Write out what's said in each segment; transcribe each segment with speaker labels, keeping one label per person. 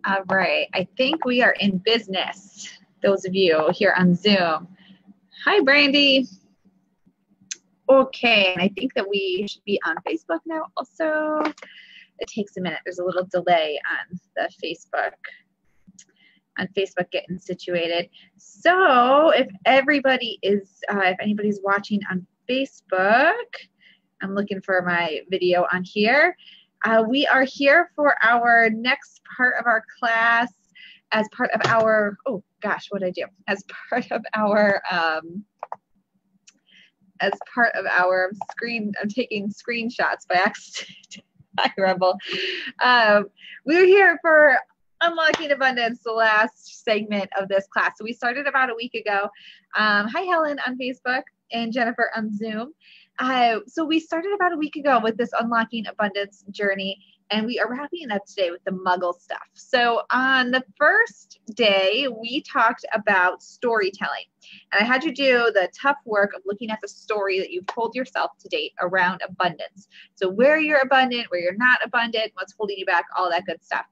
Speaker 1: All right, I think we are in business, those of you here on Zoom. Hi, Brandy. Okay, and I think that we should be on Facebook now also. It takes a minute. There's a little delay on the Facebook getting situated. So if everybody is, if anybody's watching on Facebook, I'm looking for my video on here. We are here for our next part of our class as part of our, oh gosh, what did I do? As part of our screen, I'm taking screenshots by accident. Hi, Rebel. We're here for Unlocking Abundance, the last segment of this class. So we started about a week ago. Hi, Helen on Facebook and Jennifer on Zoom. So we started about a week ago with this Unlocking Abundance journey, and we are wrapping up today with the Muggle stuff. So on the first day, we talked about storytelling, and I had you do the tough work of looking at the story that you've told yourself to date around abundance. So where you're abundant, where you're not abundant, what's holding you back, all that good stuff.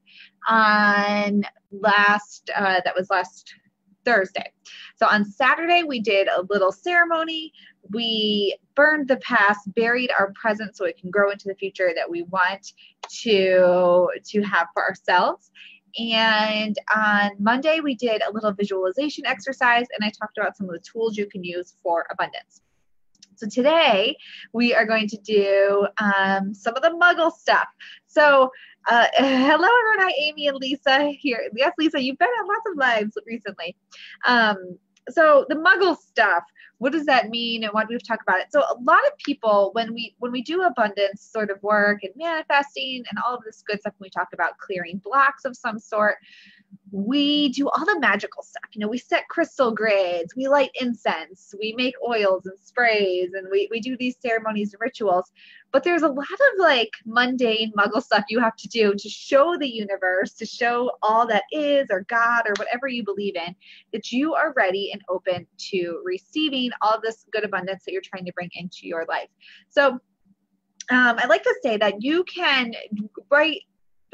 Speaker 1: That was last Thursday. So on Saturday, we did a little ceremony. We burned the past, buried our present so it can grow into the future that we want to have for ourselves. And on Monday, we did a little visualization exercise, and I talked about some of the tools you can use for abundance. So today, we are going to do some of the Muggle stuff. So hello, everyone. Hi, Amy and Lisa here. Yes, Lisa, you've been on lots of lives recently. So the Muggle stuff, what does that mean, and why do we talk about it? So a lot of people, when we do abundance sort of work and manifesting and all of this good stuff, when we talk about clearing blocks of some sort, we do all the magical stuff. You know, we set crystal grids, we light incense, we make oils and sprays, and we do these ceremonies and rituals. But there's a lot of like mundane Muggle stuff you have to do to show the universe, to show all that is, or God, or whatever you believe in, that you are ready and open to receiving all this good abundance that you're trying to bring into your life. So I like to say that you can write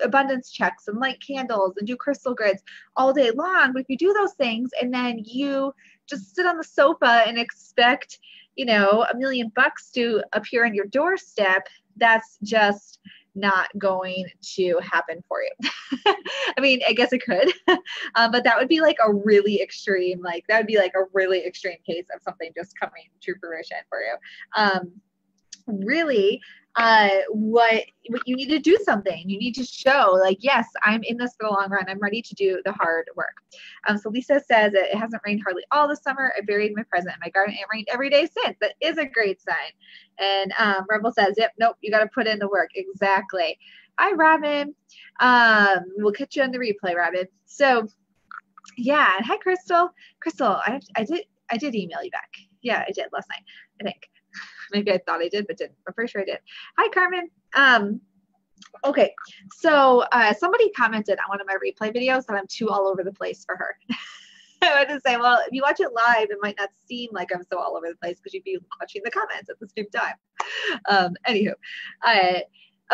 Speaker 1: abundance checks and light candles and do crystal grids all day long, but if you do those things and then you just sit on the sofa and expect, you know, $1 million to appear on your doorstep, that's just not going to happen for you. I mean, I guess it could, but that would be like a really extreme, case of something just coming to fruition for you. Really, what you need to do something. You need to show like, yes, I'm in this for the long run. I'm ready to do the hard work. So Lisa says it hasn't rained hardly all the summer. I buried my present in my garden. It rained every day since. That is a great sign. And Rebel says, yep, nope, you got to put in the work. Exactly. Hi, Robin. We'll catch you on the replay, Robin. So yeah. Hi, Crystal. Crystal, I did email you back. Yeah, I did last night, I think. Maybe I thought I did, but didn't. I'm pretty sure I did. Hi, Carmen. Okay, so somebody commented on one of my replay videos that I'm too all over the place for her. I wanted to say, well, if you watch it live, it might not seem like I'm so all over the place because you'd be watching the comments at the same time. Anywho,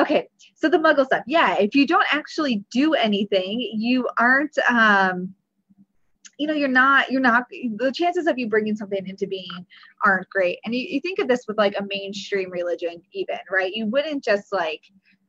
Speaker 1: okay, so the Muggle stuff. Yeah, if you don't actually do anything, you aren't, you're not, the chances of you bringing something into being aren't great. And you think of this with like a mainstream religion even, right? You wouldn't just like,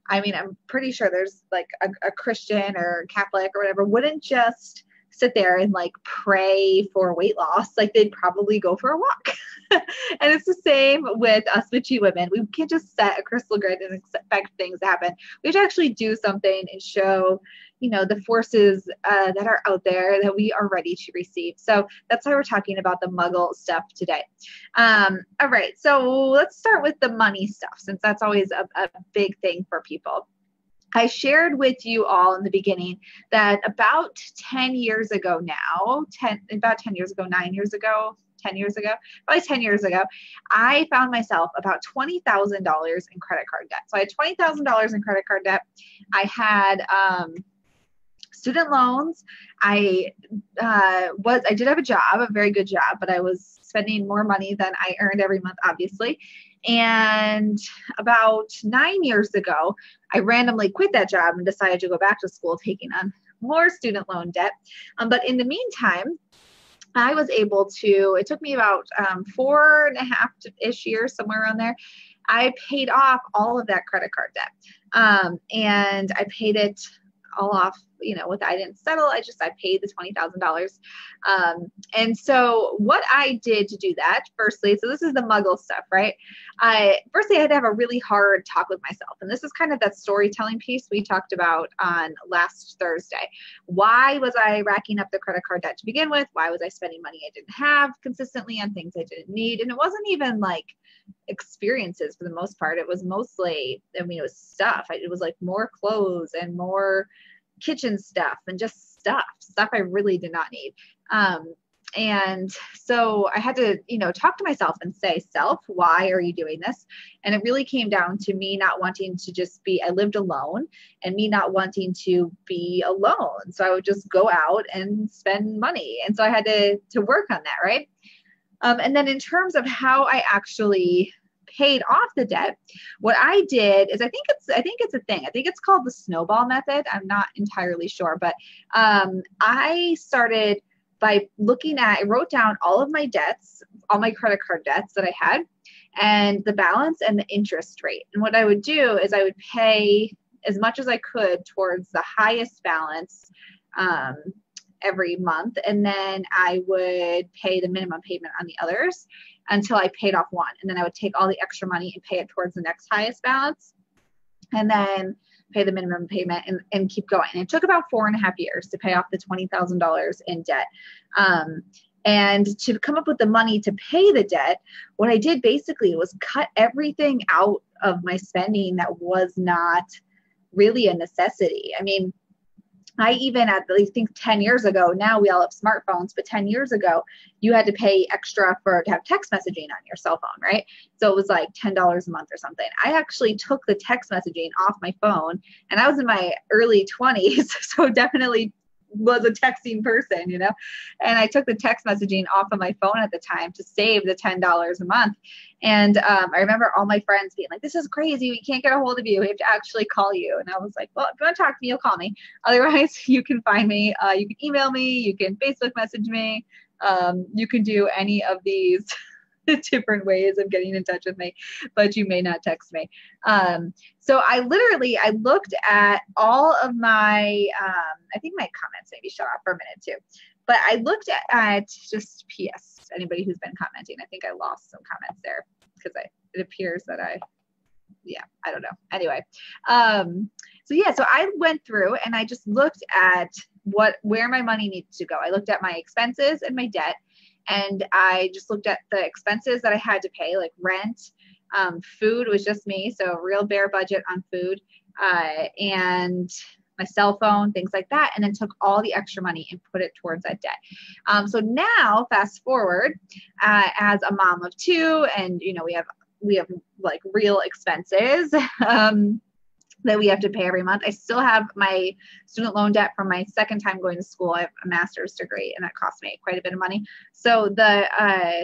Speaker 1: I mean, I'm pretty sure there's like a Christian or Catholic or whatever wouldn't just sit there and like pray for weight loss. Like they'd probably go for a walk. And it's the same with us witchy women. We can't just set a crystal grid and expect things to happen. We have to actually do something and show, the forces that are out there that we are ready to receive. So that's why we're talking about the Muggle stuff today. All right, so let's start with the money stuff, since that's always a big thing for people. I shared with you all in the beginning that about 10 years ago now, 10 years ago, probably 10 years ago, I found myself about $20,000 in credit card debt. So I had $20,000 in credit card debt. I had student loans. I did have a job, a very good job, but I was spending more money than I earned every month, obviously. And about 9 years ago, I randomly quit that job and decided to go back to school, taking on more student loan debt. But in the meantime, I was able to, it took me about 4.5-ish years, somewhere around there. I paid off all of that credit card debt. And I paid it all off, I didn't settle. I paid the $20,000. And so what I did to do that, firstly, so this is the Muggle stuff, right? Firstly, I had to have a really hard talk with myself. And this is kind of that storytelling piece we talked about on last Thursday. Why was I racking up the credit card debt to begin with? Why was I spending money I didn't have consistently on things I didn't need? And it wasn't even like experiences for the most part. It was mostly, it was stuff. It was like more clothes and more kitchen stuff and just stuff I really did not need. And so I had to, talk to myself and say, self, why are you doing this? And it really came down to me not wanting to just I lived alone and me not wanting to be alone. So I would just go out and spend money. And so I had to work on that. Right. And then in terms of how I actually paid off the debt, what I did is I think it's a thing. I think it's called the snowball method. I'm not entirely sure, but I started by I wrote down all of my debts, all my credit card debts that I had, and the balance and the interest rate. And what I would do is I would pay as much as I could towards the highest balance every month, and then I would pay the minimum payment on the others until I paid off one. And then I would take all the extra money and pay it towards the next highest balance, and then pay the minimum payment and keep going. And it took about 4.5 years to pay off the $20,000 in debt. And to come up with the money to pay the debt, what I did basically was cut everything out of my spending that was not really a necessity. I mean, I even I think 10 years ago, now we all have smartphones, but 10 years ago, you had to pay extra to have text messaging on your cell phone, right? So it was like $10 a month or something. I actually took the text messaging off my phone, and I was in my early 20s, so definitely was a texting person, and I took the text messaging off of my phone at the time to save the $10 a month. And I remember all my friends being like, this is crazy. We can't get a hold of you. We have to actually call you. And I was like, well, if you want to talk to me, you'll call me. Otherwise, you can find me. You can email me. You can Facebook message me. You can do any of these different ways of getting in touch with me, but you may not text me. So I looked at all of my, I think my comments maybe shut off for a minute too, but I looked at just PS, anybody who's been commenting. I think I lost some comments there because it appears that I don't know. Anyway. So I went through and I just looked at where my money needed to go. I looked at my expenses and my debt. And I just looked at the expenses that I had to pay, like rent, food was just me. So a real bare budget on food, and my cell phone, things like that. And then took all the extra money and put it towards that debt. So now fast forward, as a mom of two, and, we have like real expenses, that we have to pay every month. I still have my student loan debt from my second time going to school. I have a master's degree, and that cost me quite a bit of money. So the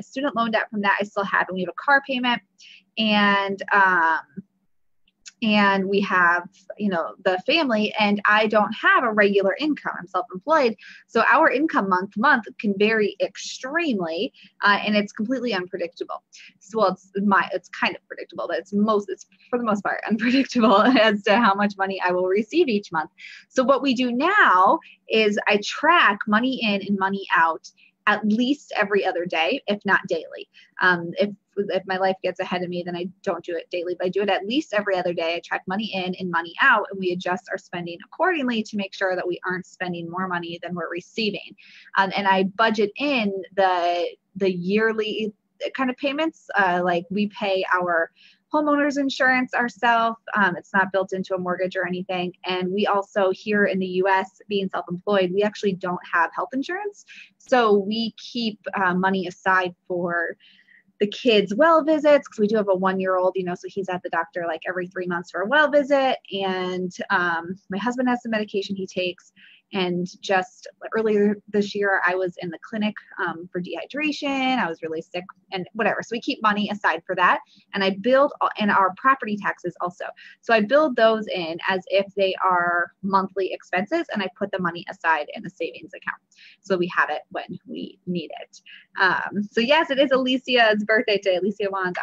Speaker 1: student loan debt from that I still have, and we have a car payment, and we have, the family, and I don't have a regular income. I'm self-employed. So our income month to month can vary extremely, and it's completely unpredictable. So, well, it's kind of predictable, but it's for the most part unpredictable as to how much money I will receive each month. So what we do now is I track money in and money out at least every other day, if not daily. If my life gets ahead of me, then I don't do it daily, but I do it at least every other day. I track money in and money out, and we adjust our spending accordingly to make sure that we aren't spending more money than we're receiving. And I budget in the yearly kind of payments, like we pay our homeowners insurance ourselves. It's not built into a mortgage or anything. And we also, here in the US, being self-employed, we actually don't have health insurance. So we keep money aside for the kids' well visits, because we do have a 1-year-old, so he's at the doctor like every 3 months for a well visit. And my husband has some medication he takes. And just earlier this year, I was in the clinic for dehydration. I was really sick and whatever. So we keep money aside for that. And I build in our property taxes also. So I build those in as if they are monthly expenses, and I put the money aside in a savings account. So we have it when we need it. So yes, it is Alicia's birthday today. Alicia Wands,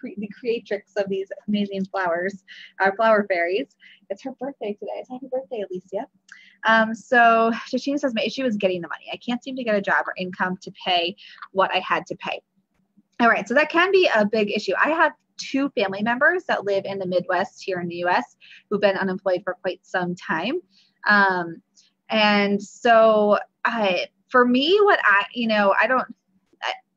Speaker 1: the creatrix of these amazing flowers, our flower fairies. It's her birthday today. So happy birthday, Alicia. So Shashina says, my issue is getting the money. I can't seem to get a job or income to pay what I had to pay. All right, so that can be a big issue. I have 2 family members that live in the Midwest here in the US who've been unemployed for quite some time. And so for me,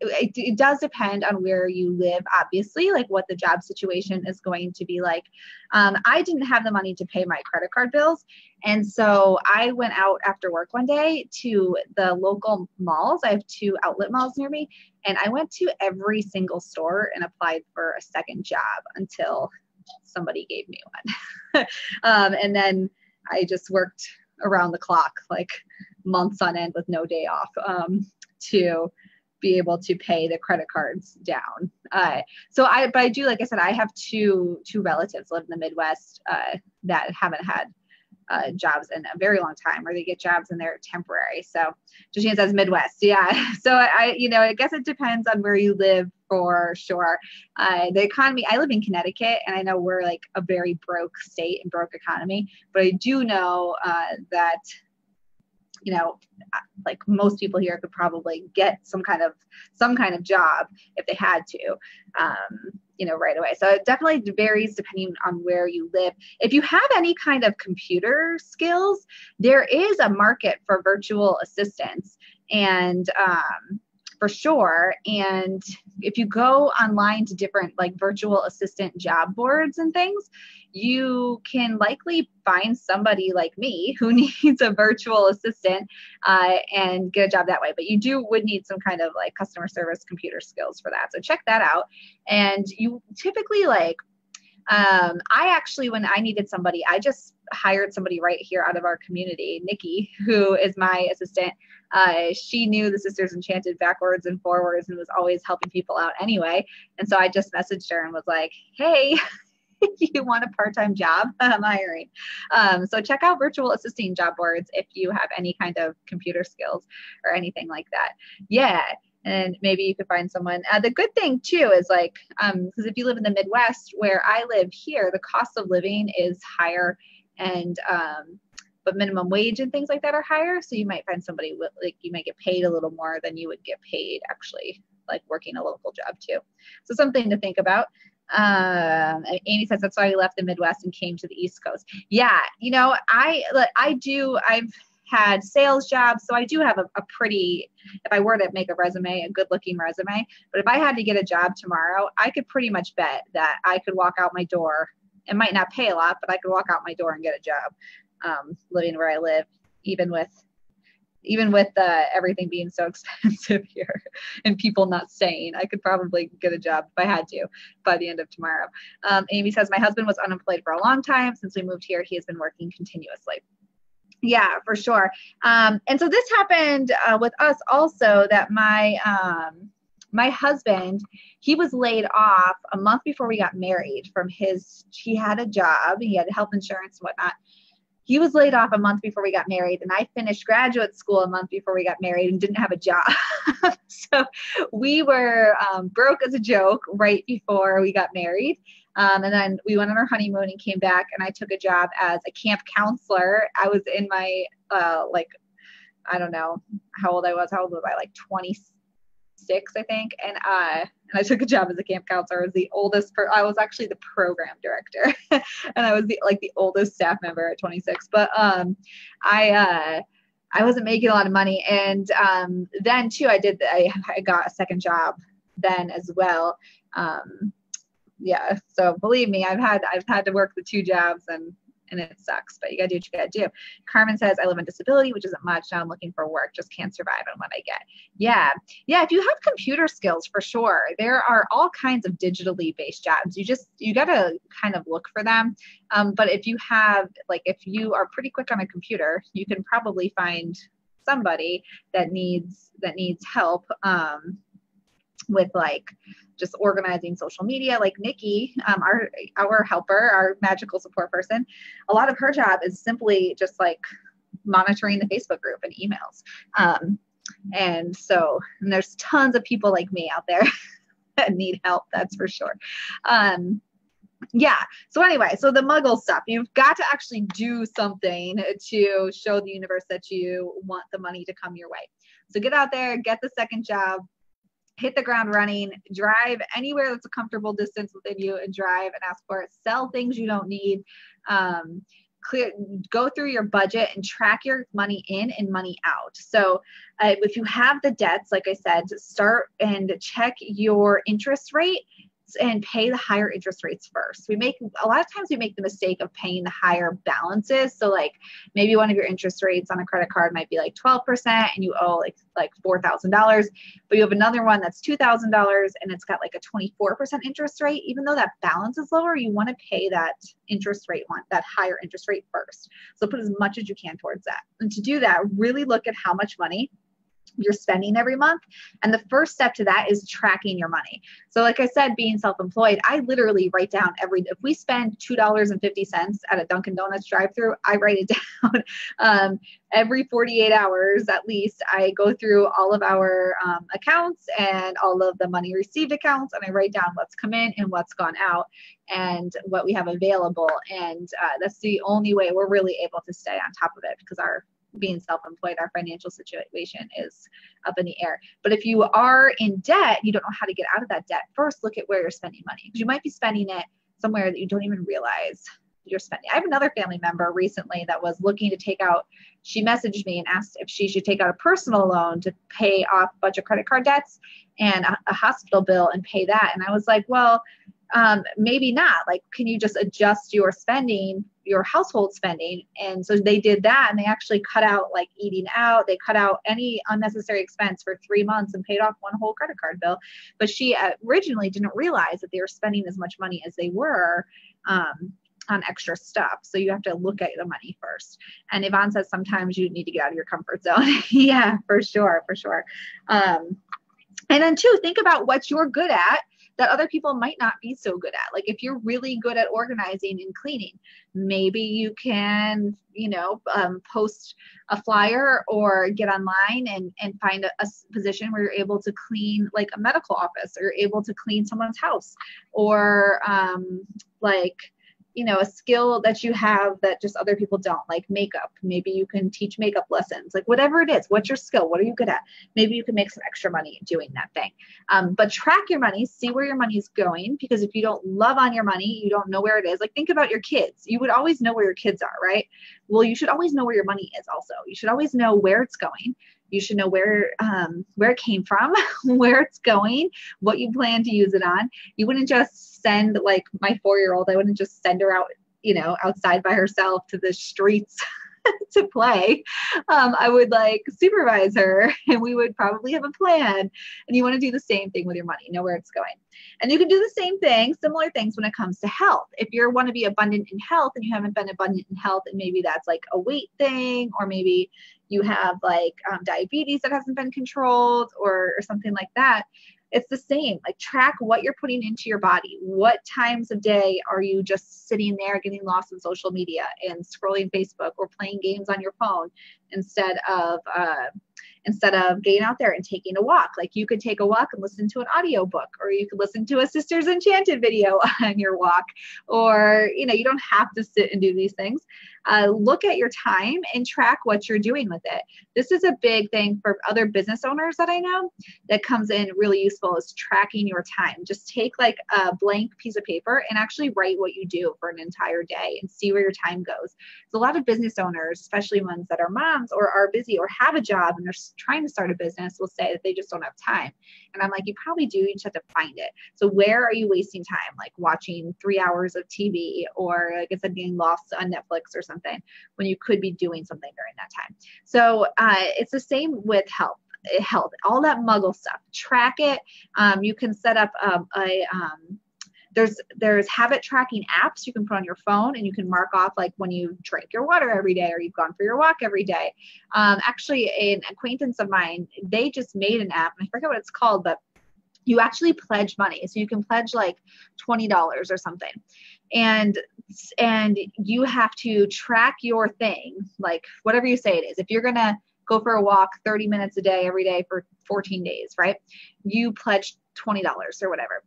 Speaker 1: it does depend on where you live, obviously, like what the job situation is going to be like. I didn't have the money to pay my credit card bills. And so I went out after work one day to the local malls. I have 2 outlet malls near me. And I went to every single store and applied for a second job until somebody gave me one. And then I just worked around the clock, like months on end with no day off, to be able to pay the credit cards down. But I do, like I said, I have two relatives live in the Midwest that haven't had jobs in a very long time, or they get jobs and they're temporary. So Jashina says Midwest. Yeah. So I guess it depends on where you live for sure. The economy, I live in Connecticut, and I know we're like a very broke state and broke economy, but I do know that like most people here could probably get some kind of job if they had to, right away. So it definitely varies depending on where you live. If you have any kind of computer skills, there is a market for virtual assistants, and for sure. And if you go online to different like virtual assistant job boards and things, you can likely find somebody like me who needs a virtual assistant and get a job that way. But you would need some kind of like customer service computer skills for that. So check that out. And you typically when I needed somebody, I just hired somebody right here out of our community, Nikki, who is my assistant. She knew the Sisters Enchanted backwards and forwards and was always helping people out anyway. And so I just messaged her and was like, hey, if you want a part-time job, I'm hiring. So check out virtual assisting job boards if you have any kind of computer skills or anything like that. Yeah. And maybe you could find someone. The good thing too is because if you live in the Midwest where I live here, the cost of living is higher, and but minimum wage and things like that are higher. So you might find somebody you might get paid a little more than you would get paid actually like working a local job too. So something to think about. Amy says that's why we left the Midwest and came to the East Coast. Yeah, I've had sales jobs, so I do have a pretty, if I were to make a resume, a good looking resume, but if I had to get a job tomorrow, I could pretty much bet that I could walk out my door. It might not pay a lot, but I could walk out my door and get a job, living where I live, even with everything being so expensive here and people not staying. I could probably get a job if I had to by the end of tomorrow. Amy says, my husband was unemployed for a long time. Since we moved here, he has been working continuously. Yeah, for sure. And so this happened with us also, that my husband, he was laid off a month before we got married he had a job, he had health insurance and whatnot. He was laid off a month before we got married, and I finished graduate school a month before we got married and didn't have a job. So we were broke as a joke right before we got married. And then we went on our honeymoon and came back, and I took a job as a camp counselor. I was in my, I don't know how old I was. How old was I? Like 26, I think. And I took a job as a camp counselor. I was the oldest. I was actually the program director, and I was the oldest staff member at 26. But I wasn't making a lot of money, and then too, I got a second job then as well. Yeah. So believe me, I've had to work the 2 jobs and and it sucks, but you gotta do what you gotta do. Carmen says, I live on disability, which isn't much. Now I'm looking for work, just can't survive on what I get. Yeah. If you have computer skills, for sure, there are all kinds of digitally based jobs. You gotta kind of look for them. But if you are pretty quick on a computer, you can probably find somebody that needs help with like just organizing social media. Like Nikki, our helper, our magical support person, a lot of her job is simply just like monitoring the Facebook group and emails. And there's tons of people like me out there that need help, that's for sure. So anyway, so the Muggle stuff, you've got to actually do something to show the universe that you want the money to come your way. So get out there, get the second job, hit the ground running, drive anywhere that's a comfortable distance within you and drive and ask for it, sell things you don't need, go through your budget and track your money in and money out. So if you have the debts, like I said, start and check your interest rate and pay the higher interest rates first. A lot of times we make the mistake of paying the higher balances. So like maybe one of your interest rates on a credit card might be like 12% and you owe like $4,000, but you have another one that's $2,000 and it's got like a 24% interest rate. Even though that balance is lower, you want to pay that interest rate one, that higher interest rate first. So put as much as you can towards that. And to do that, really look at how much money you're spending every month. And the first step to that is tracking your money. So like I said, being self-employed, I literally write down if we spend $2.50 at a Dunkin' Donuts drive-through, I write it down. Every 48 hours, at least, I go through all of our accounts and all of the money received accounts, and I write down what's come in and what's gone out and what we have available. And that's the only way we're really able to stay on top of it, because being self-employed, our financial situation is up in the air. But if you are in debt, you don't know how to get out of that debt. First, look at where you're spending money, because you might be spending it somewhere that you don't even realize you're spending. I have another family member recently that was looking to take out, she messaged me and asked if she should take out a personal loan to pay off a bunch of credit card debts and a hospital bill and pay that. And I was like, well, maybe not. Like, can you just adjust your spending, your household spending? And so they did that, and they actually cut out like eating out. They cut out any unnecessary expense for 3 months and paid off one whole credit card bill. But she originally didn't realize that they were spending as much money as they were on extra stuff. So you have to look at the money first. And Yvonne says sometimes you need to get out of your comfort zone. Yeah, for sure. And then two, think about what you're good at that other people might not be so good at. Like if you're really good at organizing and cleaning, maybe you can, post a flyer or get online and find a position where you're able to clean like a medical office, or you're able to clean someone's house, or a skill that you have that just other people don't, like makeup. Maybe you can teach makeup lessons, like whatever it is. What's your skill? What are you good at? Maybe you can make some extra money doing that thing. But track your money, see where your money is going, because if you don't love on your money, you don't know where it is. Like think about your kids. You would always know where your kids are, right? Well, you should always know where your money is also. You should always know where it's going. You should know where it came from, where it's going, what you plan to use it on. You wouldn't just send, like my 4-year-old, I wouldn't just send her out, outside by herself to the streets to play. I would like supervise her, and we would probably have a plan. And you want to do the same thing with your money, know where it's going. And you can do the same thing, similar things when it comes to health. If you want to be abundant in health and you haven't been abundant in health, and maybe that's like a weight thing, or maybe you have like diabetes that hasn't been controlled, or something like that. It's the same. Like track what you're putting into your body. What times of day are you just sitting there getting lost in social media and scrolling Facebook or playing games on your phone instead of getting out there and taking a walk? Like you could take a walk and listen to an audiobook, or you could listen to a Sisters Enchanted video on your walk, or, you don't have to sit and do these things. Look at your time and track what you're doing with it. This is a big thing for other business owners that I know that comes in really useful, is tracking your time. Just take like a blank piece of paper and actually write what you do for an entire day and see where your time goes. So a lot of business owners, especially ones that are moms or are busy or have a job and trying to start a business will say that they just don't have time. And I'm like, you probably do. You just have to find it. So where are you wasting time? Like watching 3 hours of TV, or like I said, getting lost on Netflix or something, when you could be doing something during that time. So it's the same with health, all that Muggle stuff. Track it. You can set up there's habit tracking apps you can put on your phone, and you can mark off like when you drink your water every day, or you've gone for your walk every day. Actually, an acquaintance of mine, they just made an app, and I forget what it's called, but you actually pledge money. So you can pledge like $20 or something. And you have to track your thing, like whatever you say it is. If you're going to go for a walk 30 minutes a day, every day for 14 days, right? You pledge $20 or whatever.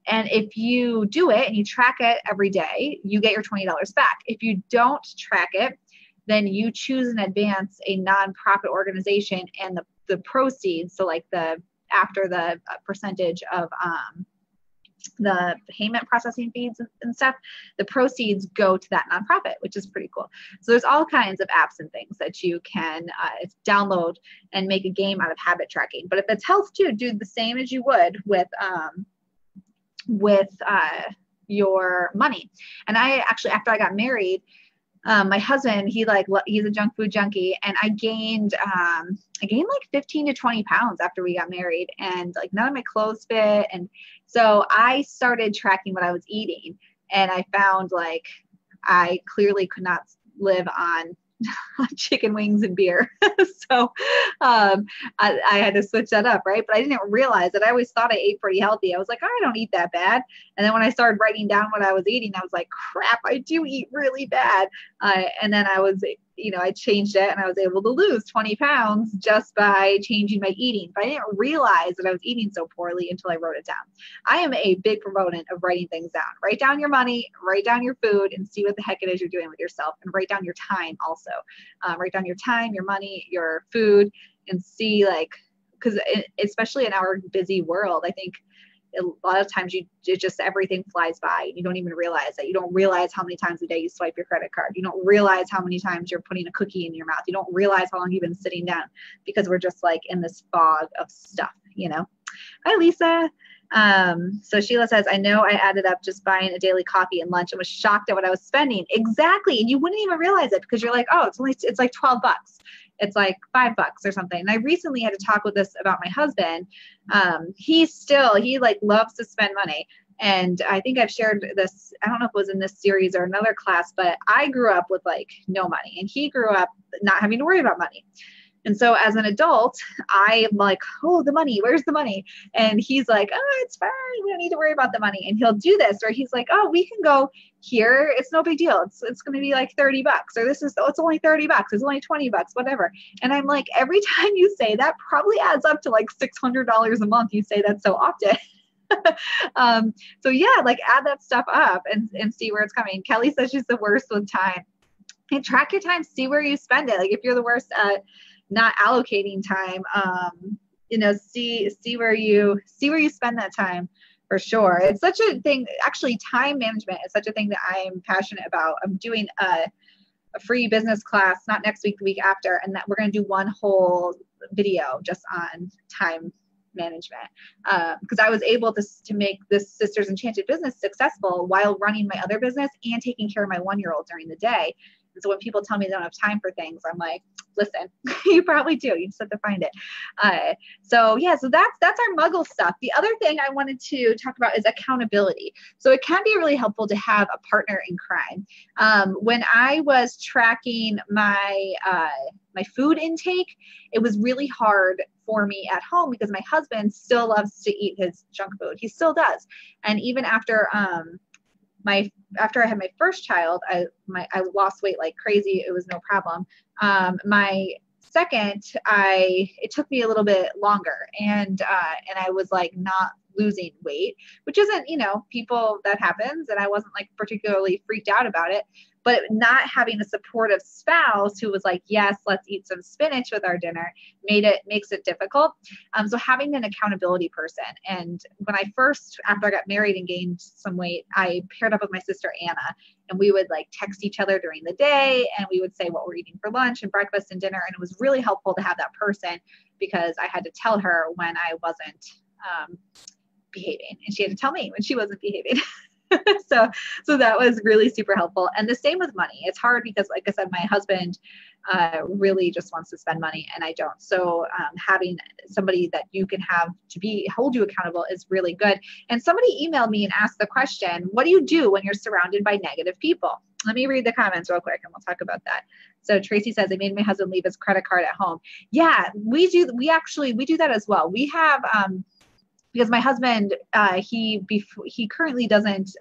Speaker 1: And if you do it and you track it every day, you get your $20 back. If you don't track it, then you choose in advance a nonprofit organization, and the proceeds, so like after the percentage of the payment processing fees and stuff, the proceeds go to that nonprofit, which is pretty cool. So there's all kinds of apps and things that you can download and make a game out of habit tracking. But if it's health too, do the same as you would with your money. And I actually, after I got married, my husband, he's a junk food junkie, and I gained like 15 to 20 pounds after we got married, and like none of my clothes fit. And so I started tracking what I was eating, and I found like I clearly could not live on chicken wings and beer. So I had to switch that up, right? But I didn't realize that. I always thought I ate pretty healthy. I was like, oh, I don't eat that bad. And then when I started writing down what I was eating, I was like, crap, I do eat really bad. And then I changed it, and I was able to lose 20 pounds just by changing my eating. But I didn't realize that I was eating so poorly until I wrote it down. I am a big proponent of writing things down. Write down your money, write down your food, and see what the heck it is you're doing with yourself. And write down your time also. Write down your time, your money, your food, and see, like, because especially in our busy world, I think a lot of times everything flies by. You don't even realize that. You don't realize how many times a day you swipe your credit card. You don't realize how many times you're putting a cookie in your mouth. You don't realize how long you've been sitting down, because we're just like in this fog of stuff, Hi, Lisa. So Sheila says, I know I added up just buying a daily coffee and lunch and was shocked at what I was spending. Exactly. And you wouldn't even realize it, because you're like, oh, it's like $12. It's like $5 or something. And I recently had to talk with this about my husband. He like loves to spend money. And I think I've shared this, I don't know if it was in this series or another class, but I grew up with like no money, and he grew up not having to worry about money. And so as an adult, I'm like, oh, the money, where's the money? And he's like, oh, it's fine. We don't need to worry about the money. And he'll do this, or he's like, oh, we can go here. It's no big deal. It's going to be like $30, or it's only $30. It's only $20, whatever. And I'm like, every time you say that probably adds up to like $600 a month. You say that so often. So yeah, like add that stuff up and see where it's coming. Kelly says she's the worst with time. And track your time, see where you spend it. Like if you're the worst at not allocating time, see where you spend that time, for sure. It's such a thing. Actually, time management is such a thing that I'm passionate about. I'm doing a free business class, not next week, the week after, and that we're going to do one whole video just on time management, because I was able to make this Sisters Enchanted business successful while running my other business and taking care of my 1-year-old during the day. And so when people tell me they don't have time for things, I'm like, listen, you probably do. You just have to find it. So that's our Muggle stuff. The other thing I wanted to talk about is accountability. So it can be really helpful to have a partner in crime. When I was tracking my food intake, it was really hard for me at home, because my husband still loves to eat his junk food. He still does. And even after after I had my first child, I lost weight like crazy. It was no problem. My second, it took me a little bit longer, and I was like not losing weight, which isn't, people, that happens. And I wasn't like particularly freaked out about it, but not having a supportive spouse who was like, yes, let's eat some spinach with our dinner makes it difficult. So having an accountability person. And when after I got married and gained some weight, I paired up with my sister, Anna, and we would like text each other during the day, and we would say what we're eating for lunch and breakfast and dinner. And it was really helpful to have that person, because I had to tell her when I wasn't behaving, and she had to tell me when she wasn't behaving. So that was really super helpful. And the same with money. It's hard because, like I said, my husband really just wants to spend money and I don't. So having somebody that you can have to hold you accountable is really good. And somebody emailed me and asked the question, what do you do when you're surrounded by negative people? Let me read the comments real quick and we'll talk about that. So Tracy says, I made my husband leave his credit card at home. Yeah, we do. We do that as well. We have, because my husband, he currently doesn't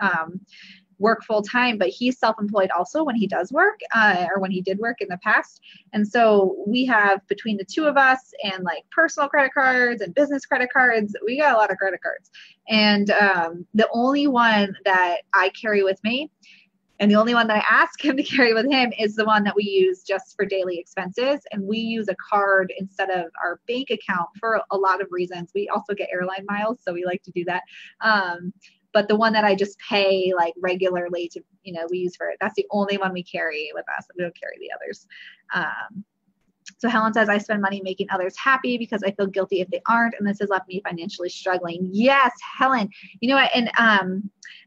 Speaker 1: work full time, but he's self-employed also when he does work, or when he did work in the past. And so we have, between the two of us and like personal credit cards and business credit cards, we got a lot of credit cards. And the only one that I carry with me, and the only one that I ask him to carry with him, is the one that we use just for daily expenses. And we use a card instead of our bank account for a lot of reasons. We also get airline miles, so we like to do that. But the one that I just pay like regularly to, we use for it, that's the only one we carry with us. We don't carry the others. So Helen says, I spend money making others happy because I feel guilty if they aren't. And this has left me financially struggling. Yes, Helen, you know what? And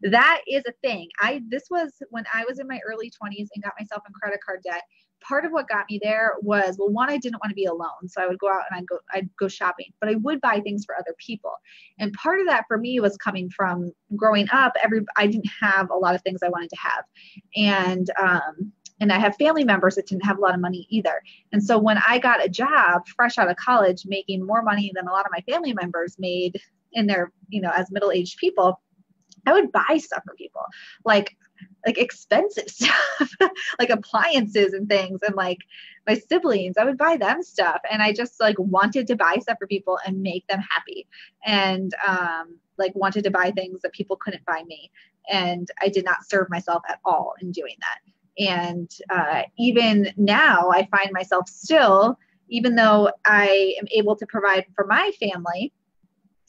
Speaker 1: that is a thing. This was when I was in my early 20s and got myself in credit card debt. Part of what got me there was, well, one, I didn't want to be alone. So I would go out and I'd go shopping, but I would buy things for other people. And part of that for me was coming from growing up. I didn't have a lot of things I wanted to have. And I have family members that didn't have a lot of money either. And so when I got a job fresh out of college, making more money than a lot of my family members made in their, as middle-aged people, I would buy stuff for people, like expensive stuff, like appliances and things. And like my siblings, I would buy them stuff. And I just like wanted to buy stuff for people and make them happy. And like wanted to buy things that people couldn't buy me. And I did not serve myself at all in doing that. And even now I find myself still, even though I am able to provide for my family,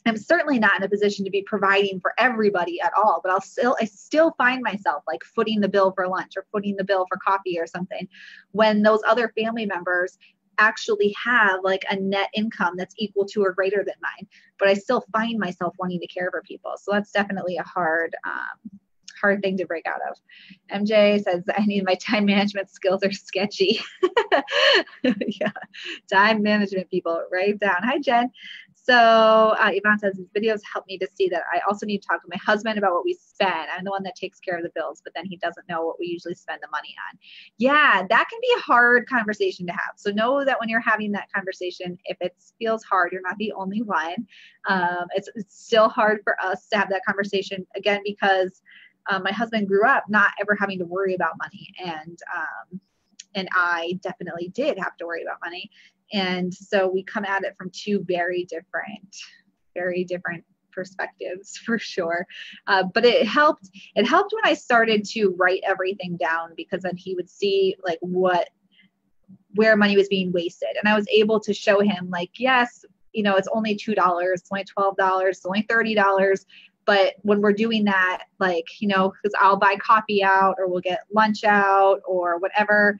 Speaker 1: I'm certainly not in a position to be providing for everybody at all, but I still find myself like footing the bill for lunch or footing the bill for coffee or something, when those other family members actually have like a net income that's equal to or greater than mine, but I still find myself wanting to care for people. So that's definitely a hard thing to break out of. MJ says, I need my time management skills are sketchy. Yeah. Time management people, write down. Hi, Jen. So Yvonne says, these videos help me to see that I also need to talk to my husband about what we spend. I'm the one that takes care of the bills, but then he doesn't know what we usually spend the money on. Yeah, that can be a hard conversation to have. So know that when you're having that conversation, if it feels hard, you're not the only one. It's still hard for us to have that conversation, again, because my husband grew up not ever having to worry about money. And I definitely did have to worry about money. And so we come at it from two very different perspectives for sure. But it helped when I started to write everything down, because then he would see like where money was being wasted. And I was able to show him like, yes, it's only $2, it's only $12, it's only $30. But when we're doing that, like, because I'll buy coffee out or we'll get lunch out or whatever,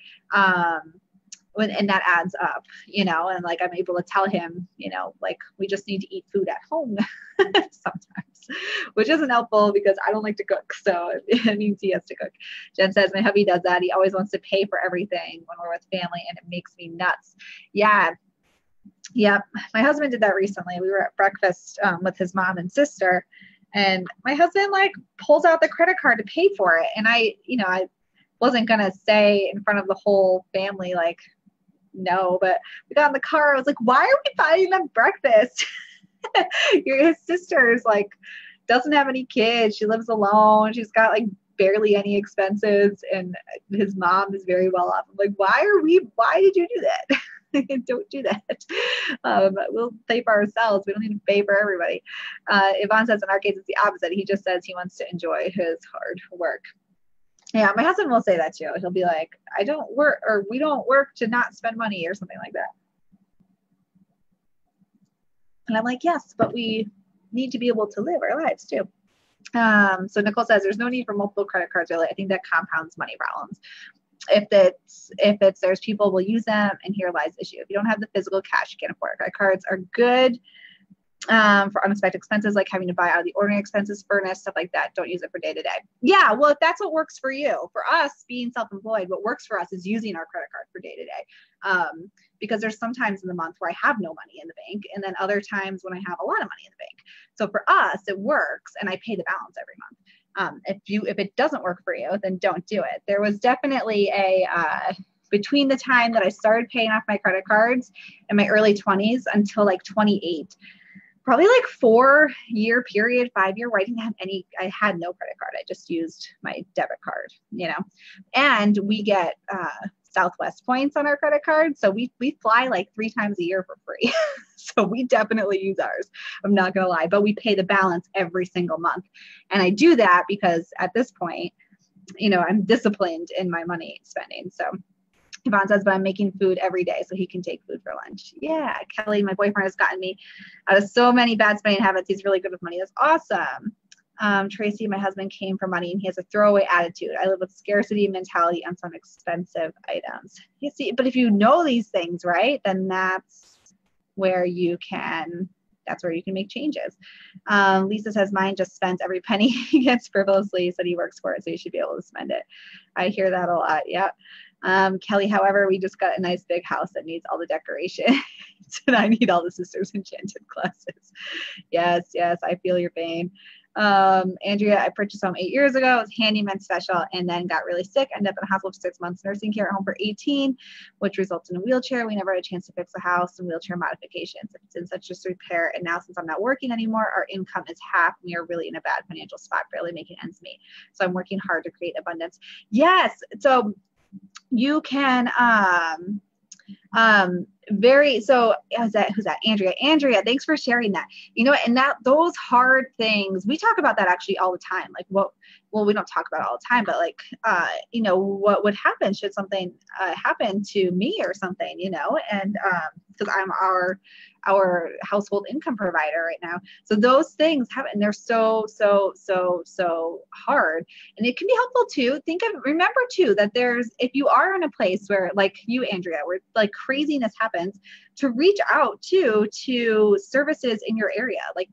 Speaker 1: and that adds up, and like I'm able to tell him, like we just need to eat food at home sometimes, which isn't helpful because I don't like to cook. So it means he has to cook. Jen says, my hubby does that. He always wants to pay for everything when we're with family and it makes me nuts. Yeah. Yep. My husband did that recently. We were at breakfast with his mom and sister, and my husband like pulls out the credit card to pay for it. And I wasn't going to say in front of the whole family, like, no, but we got in the car. I was like, why are we buying them breakfast? His sister's like, doesn't have any kids. She lives alone. She's got like barely any expenses. And his mom is very well off. I'm like, why did you do that? Don't do that. We'll pay for ourselves. We don't need to pay for everybody. Yvonne says in our case, it's the opposite. He just says he wants to enjoy his hard work. Yeah, my husband will say that too. He'll be like, I don't work, or we don't work to not spend money or something like that. And I'm like, yes, but we need to be able to live our lives too. So Nicole says there's no need for multiple credit cards really. I think that compounds money problems. If it's there's people will use them, and here lies the issue. If you don't have the physical cash, you can't afford it. Credit cards are good for unexpected expenses, like having to buy out of the ordinary expenses, furnace, stuff like that. Don't use it for day to day. Yeah, well, if that's what works for you. For us, being self-employed, what works for us is using our credit card for day to day. Because there's some times in the month where I have no money in the bank, and then other times when I have a lot of money in the bank. So for us, it works, and I pay the balance every month. If it doesn't work for you, then don't do it. There was definitely between the time that I started paying off my credit cards in my early 20s until like 28, probably like 4-year period, 5-year, where I didn't have I had no credit card. I just used my debit card, and we get Southwest points on our credit card. So we fly like 3 times a year for free. So we definitely use ours. I'm not going to lie, but we pay the balance every single month. And I do that because at this point, I'm disciplined in my money spending. So Yvonne says, but I'm making food every day so he can take food for lunch. Yeah, Kelly, my boyfriend, has gotten me out of so many bad spending habits. He's really good with money. That's awesome. Tracy, my husband, came for money, and he has a throwaway attitude. I live with scarcity mentality on some expensive items. You see, but if you know these things, right, then that's where you can make changes. Lisa says mine just spends every penny he gets frivolously. He said he works for it, so you should be able to spend it. I hear that a lot. Yeah. Kelly, however, we just got a nice big house that needs all the decoration. And I need all the Sisters Enchanted classes. Yes, I feel your pain. Andrea, I purchased home 8 years ago. It was handyman special, and then got really sick. Ended up in a hospital for 6 months, nursing care at home for 18, which resulted in a wheelchair. We never had a chance to fix the house and wheelchair modifications. It's in such disrepair. And now, since I'm not working anymore, our income is half. We are really in a bad financial spot, barely making ends meet. So I'm working hard to create abundance. Yes. So you can, who's that? Andrea, thanks for sharing that. And those hard things, we talk about that actually all the time. Like we don't talk about it all the time, but like, what would happen should something happen to me or something, and because I'm our household income provider right now. So those things happen, and they're so hard. And it can be helpful too. Remember too, that if you are in a place where, like you, Andrea, where like craziness happens, to reach out to services in your area. Like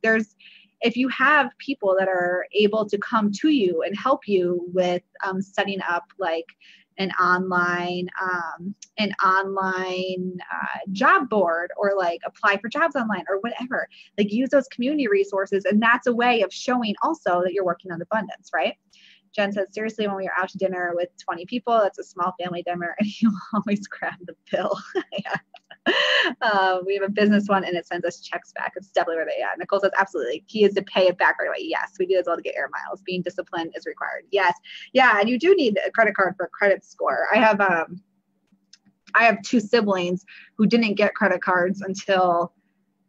Speaker 1: if you have people that are able to come to you and help you with setting up like an online job board, or like apply for jobs online or whatever, like use those community resources. And that's a way of showing also that you're working on abundance, right? Jen says, seriously, when we are out to dinner with 20 people, that's a small family dinner, and you always grab the bill. Yeah. We have a business one, and it sends us checks back. It's definitely where they are. Nicole says, absolutely. Key is to pay it back right away. Yes, we do as well to get air miles. Being disciplined is required. Yes. Yeah. And you do need a credit card for a credit score. I have 2 siblings who didn't get credit cards until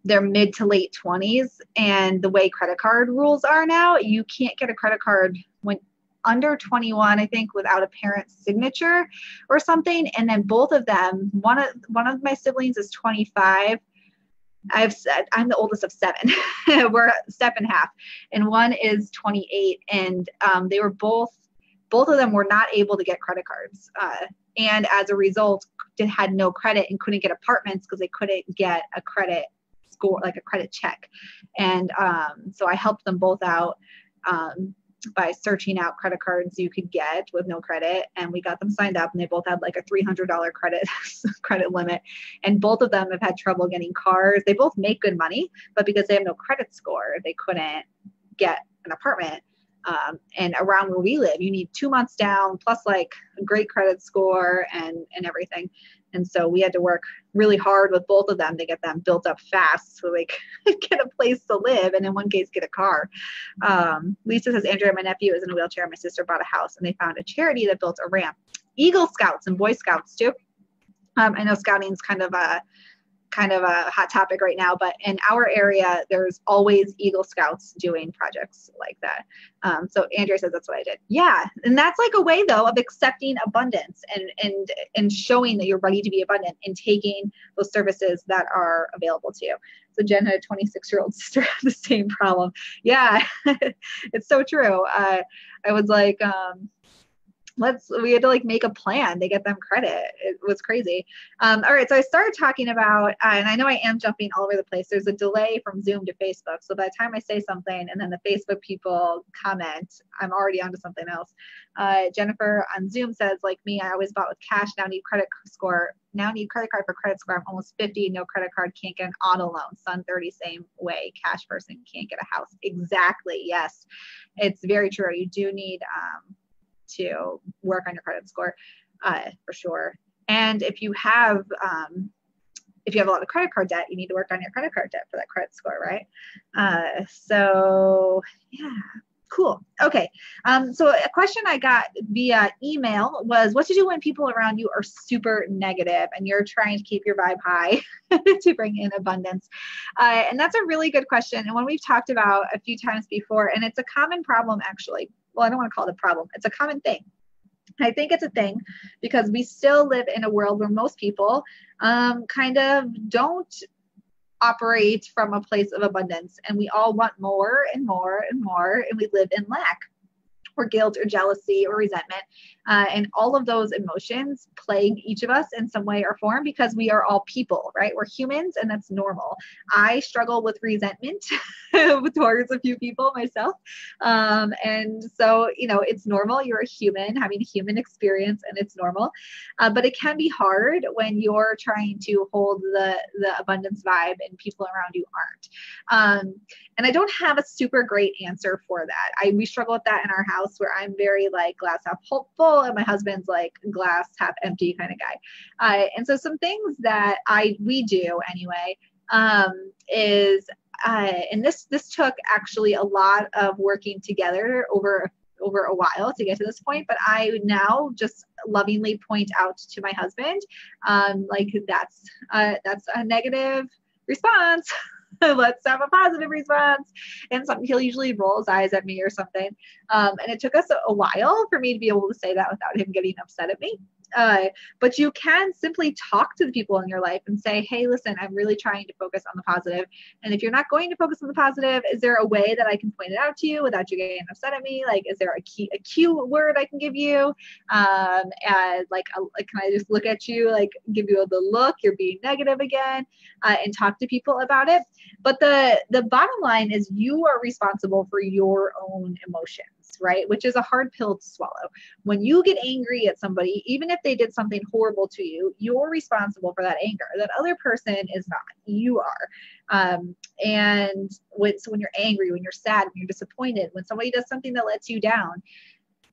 Speaker 1: their mid to late 20s. And the way credit card rules are now, you can't get a credit card when under 21, I think, without a parent's signature or something. And then both of them, one of my siblings is 25. I'm the oldest of 7. We're step and half, and one is 28. And they were both of them were not able to get credit cards. And as a result, had no credit and couldn't get apartments because they couldn't get a credit score, like a credit check. And so I helped them both out by searching out credit cards you could get with no credit, and we got them signed up, and they both had like a $300 credit limit, and both of them have had trouble getting cars. They both make good money, but because they have no credit score, they couldn't get an apartment. And around where we live, you need 2 months down plus like a great credit score and everything. And so we had to work really hard with both of them to get them built up fast so they could get a place to live, and in one case, get a car. Lisa says, Andrea, my nephew is in a wheelchair. My sister bought a house, and they found a charity that built a ramp. Eagle Scouts and Boy Scouts too. I know scouting's kind of a hot topic right now, but in our area, there's always Eagle Scouts doing projects like that. So Andrea says that's what I did. Yeah. And that's like a way though of accepting abundance and showing that you're ready to be abundant and taking those services that are available to you. So Jen had a 26-year-old sister have the same problem. Yeah, it's so true. I was like, we had to like make a plan to get them credit. It was crazy. All right. So I started talking about, and I know I am jumping all over the place. There's a delay from Zoom to Facebook. So by the time I say something and then the Facebook people comment, I'm already onto something else. Jennifer on Zoom says, like me, I always bought with cash. Now need credit score. Now need credit card for credit score. I'm almost 50. No credit card. Can't get an auto loan. Son 30, same way. Cash person can't get a house. Exactly. Yes. It's very true. You do need, to work on your credit score for sure. And if you have a lot of credit card debt, you need to work on your credit card debt for that credit score, right? So yeah, cool. Okay. So a question I got via email was what to do when people around you are super negative and you're trying to keep your vibe high to bring in abundance. And that's a really good question. And one we've talked about a few times before, and it's a common problem actually. Well, I don't want to call it a problem. It's a common thing. I think it's a thing because we still live in a world where most people kind of don't operate from a place of abundance, and we all want more and more and more, and we live in lack or guilt or jealousy or resentment. And all of those emotions plague each of us in some way or form because we are all people, right? We're humans and that's normal. I struggle with resentment towards a few people myself. And so, it's normal. You're a human having a human experience and it's normal. But it can be hard when you're trying to hold the abundance vibe and people around you aren't. And I don't have a super great answer for that. We struggle with that in our house where I'm very like glass half full and my husband's like glass half empty kind of guy. And so some things that we do anyway, is, and this took actually a lot of working together over a while to get to this point, but I now just lovingly point out to my husband, like that's a negative response. Let's have a positive response. And he'll usually roll his eyes at me or something. And it took us a while for me to be able to say that without him getting upset at me. But you can simply talk to the people in your life and say, hey, listen, I'm really trying to focus on the positive. And if you're not going to focus on the positive, is there a way that I can point it out to you without you getting upset at me? Like, is there a cue word I can give you? And can I just look at you, like give you the look, you're being negative again, and talk to people about it. But the bottom line is you are responsible for your own emotions, right? Which is a hard pill to swallow. When you get angry at somebody, even if they did something horrible to you, you're responsible for that anger. That other person is not. You are. And when you're angry, when you're sad, when you're disappointed, when somebody does something that lets you down,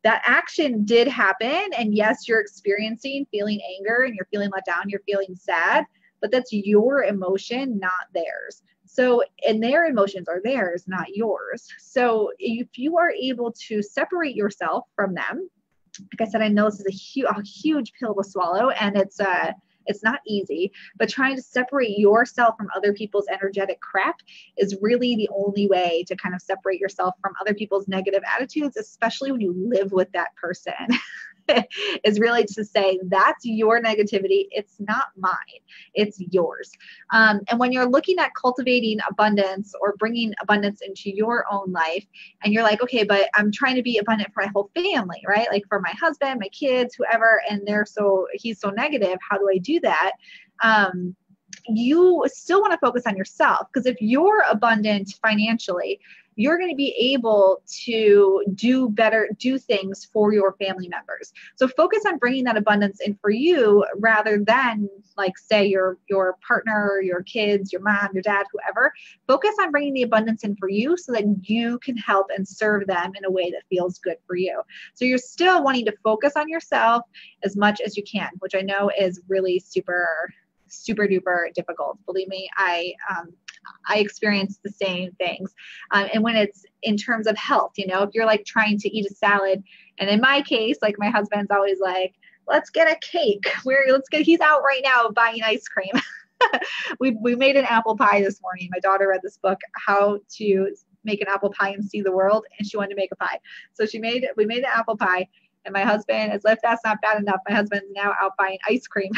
Speaker 1: that action did happen. And yes, you're feeling anger and you're feeling let down, you're feeling sad, but that's your emotion, not theirs. So, and their emotions are theirs, not yours. So if you are able to separate yourself from them, like I said, I know this is a huge pill to swallow, and it's not easy, but trying to separate yourself from other people's energetic crap is really the only way to kind of separate yourself from other people's negative attitudes, especially when you live with that person. Is really to say that's your negativity. It's not mine. It's yours. And when you're looking at cultivating abundance or bringing abundance into your own life, and you're like, okay, but I'm trying to be abundant for my whole family, right? Like for my husband, my kids, whoever, and he's so negative. How do I do that? You still want to focus on yourself, because if you're abundant financially, you're going to be able to do things for your family members. So focus on bringing that abundance in for you rather than like say your partner, your kids, your mom, your dad, whoever. Focus on bringing the abundance in for you so that you can help and serve them in a way that feels good for you. So you're still wanting to focus on yourself as much as you can, which I know is really super duper difficult. Believe me, I experience the same things. And when it's in terms of health, if you're like trying to eat a salad, and in my case, like my husband's always like, let's get a cake. He's out right now buying ice cream. We made an apple pie this morning. My daughter read this book, How to Make an Apple Pie and See the World, and she wanted to make a pie. So we made an apple pie, and my husband, as if that's not bad enough, my husband's now out buying ice cream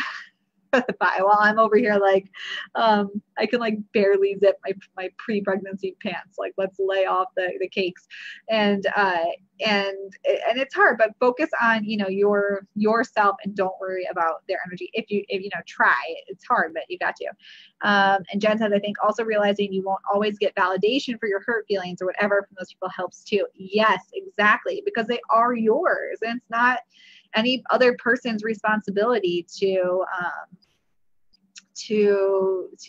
Speaker 1: for the pie while I'm over here like, I can like barely zip my pre-pregnancy pants. Like, let's lay off the cakes. And it's hard, but focus on, yourself, and don't worry about their energy. If you try, it's hard, but you got to. And Jen says, I think also realizing you won't always get validation for your hurt feelings or whatever from those people helps too. Yes, exactly. Because they are yours, and it's not any other person's responsibility to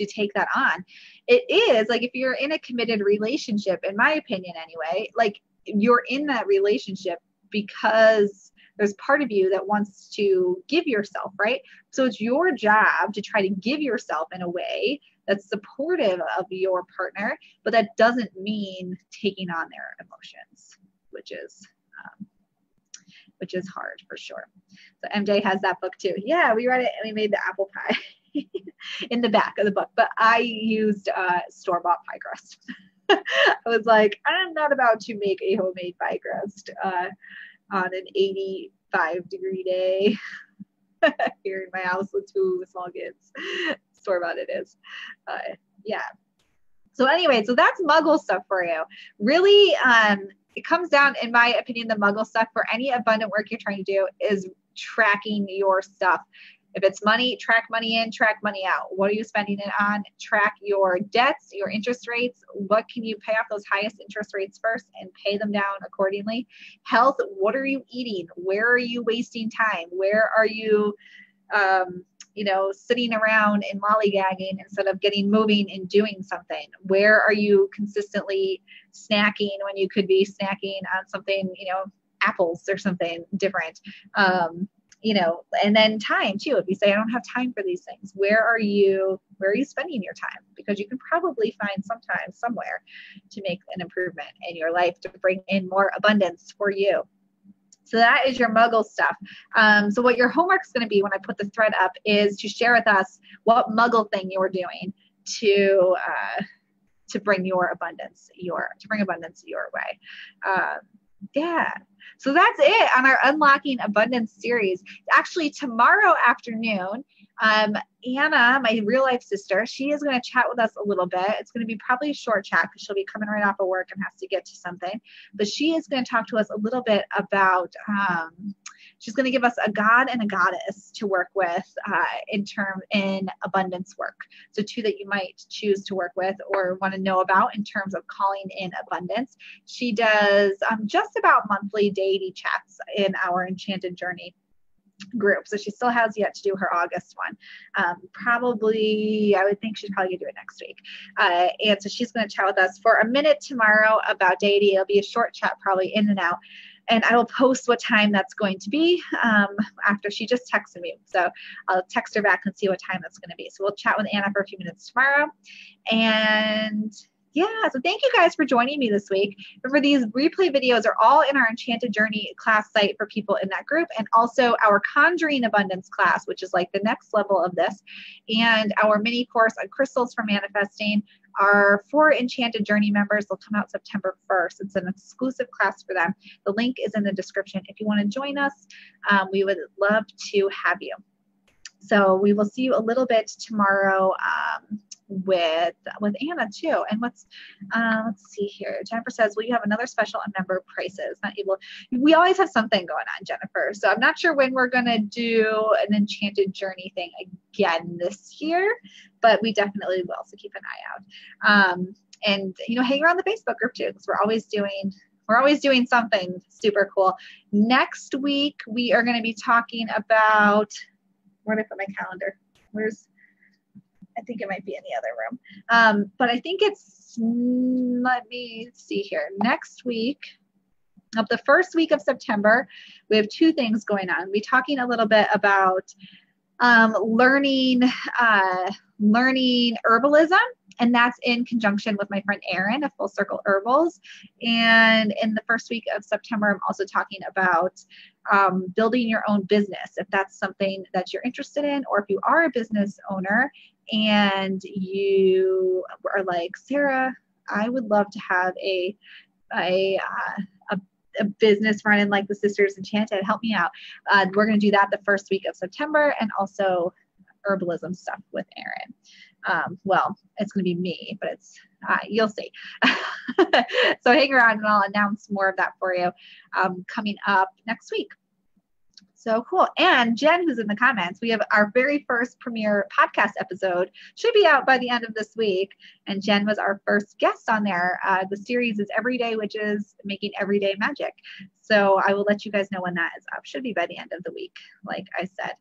Speaker 1: take that on. It is like, if you're in a committed relationship, in my opinion anyway, like, you're in that relationship because there's part of you that wants to give yourself, right? So it's your job to try to give yourself in a way that's supportive of your partner, but that doesn't mean taking on their emotions, which is hard for sure. So MJ has that book too. Yeah, we read it and we made the apple pie in the back of the book, but I used store-bought pie crust. I was like, I'm not about to make a homemade pie crust on an 85-degree day here in my house with 2 small kids. Store-bought it is. Yeah. So anyway, so that's Muggle stuff for you. Really, it comes down, in my opinion, the Muggle stuff for any abundant work you're trying to do is tracking your stuff. If it's money, track money in, track money out. What are you spending it on? Track your debts, your interest rates. What can you pay off those highest interest rates first and pay them down accordingly? Health, what are you eating? Where are you wasting time? Where are you, sitting around and lollygagging instead of getting moving and doing something? Where are you consistently snacking when you could be snacking on something, apples or something different? And then time too. If you say, I don't have time for these things, where are you spending your time? Because you can probably find sometime somewhere to make an improvement in your life to bring in more abundance for you. So that is your Muggle stuff. So what your homework is going to be when I put the thread up is to share with us what Muggle thing you're doing to bring your abundance, to bring abundance your way. Yeah. So that's it on our Unlocking Abundance series. Actually, tomorrow afternoon, Anna, my real life sister, she is going to chat with us a little bit. It's going to be probably a short chat because she'll be coming right off of work and has to get to something. But she is going to talk to us a little bit about, she's going to give us a god and a goddess to work with in abundance work. So 2 that you might choose to work with or want to know about in terms of calling in abundance. She does just about monthly deity chats in our Enchanted Journey group. So she still has yet to do her August one. I would think she's probably gonna do it next week. And so she's going to chat with us for a minute tomorrow about deity. It'll be a short chat, probably in and out. And I will post what time that's going to be after she just texted me. So I'll text her back and see what time that's going to be. So we'll chat with Anna for a few minutes tomorrow. And yeah, so thank you guys for joining me this week. Remember, these replay videos are all in our Enchanted Journey class site for people in that group, and also our Conjuring Abundance class, which is like the next level of this, and our mini course on crystals for manifesting are for Enchanted Journey members. They'll come out September 1st. It's an exclusive class for them. The link is in the description. If you want to join us, we would love to have you. So we will see you a little bit tomorrow with Anna too. And let's see here. Jennifer says, will you have another special on member prices? Not able. We always have something going on, Jennifer. So I'm not sure when we're going to do an Enchanted Journey thing again this year, but we definitely will. So keep an eye out. And hang around the Facebook group too, because we're always doing something super cool. Next week, we are going to be talking about, where did I put my calendar? I think it might be in the other room. But I think let me see here. Next week, of the first week of September, we have 2 things going on. We'll be talking a little bit about learning herbalism And that's in conjunction with my friend Erin of Full Circle Herbals. And in the first week of September, I'm also talking about building your own business. If that's something that you're interested in, or if you are a business owner and you are like, Sarah, I would love to have a business running like the Sisters Enchanted, help me out. We're going to do that the first week of September, and also herbalism stuff with Erin. Well, it's going to be me, but it's you'll see. So hang around and I'll announce more of that for you coming up next week. So cool. And Jen, who's in the comments, we have our very first premiere podcast episode, should be out by the end of this week. And Jen was our first guest on there. The series is Everyday Witches Making Everyday Magic. So I will let you guys know when that is up. Should be by the end of the week, like I said.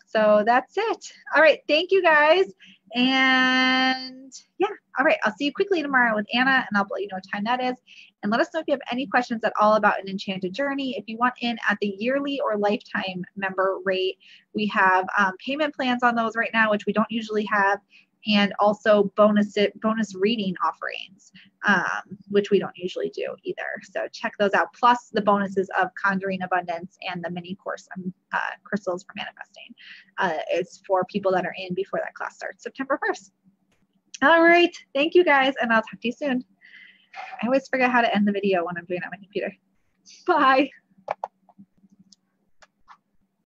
Speaker 1: So that's it. All right. Thank you guys. And yeah. All right. I'll see you quickly tomorrow with Anna, and I'll let you know what time that is. And let us know if you have any questions at all about an Enchanted Journey. If you want in at the yearly or lifetime member rate, we have payment plans on those right now, which we don't usually have. And also bonus reading offerings, which we don't usually do either. So check those out. Plus the bonuses of Conjuring Abundance and the mini course on crystals for manifesting. It's for people that are in before that class starts September 1st. All right. Thank you guys. And I'll talk to you soon. I always forget how to end the video when I'm doing it on my computer. Bye.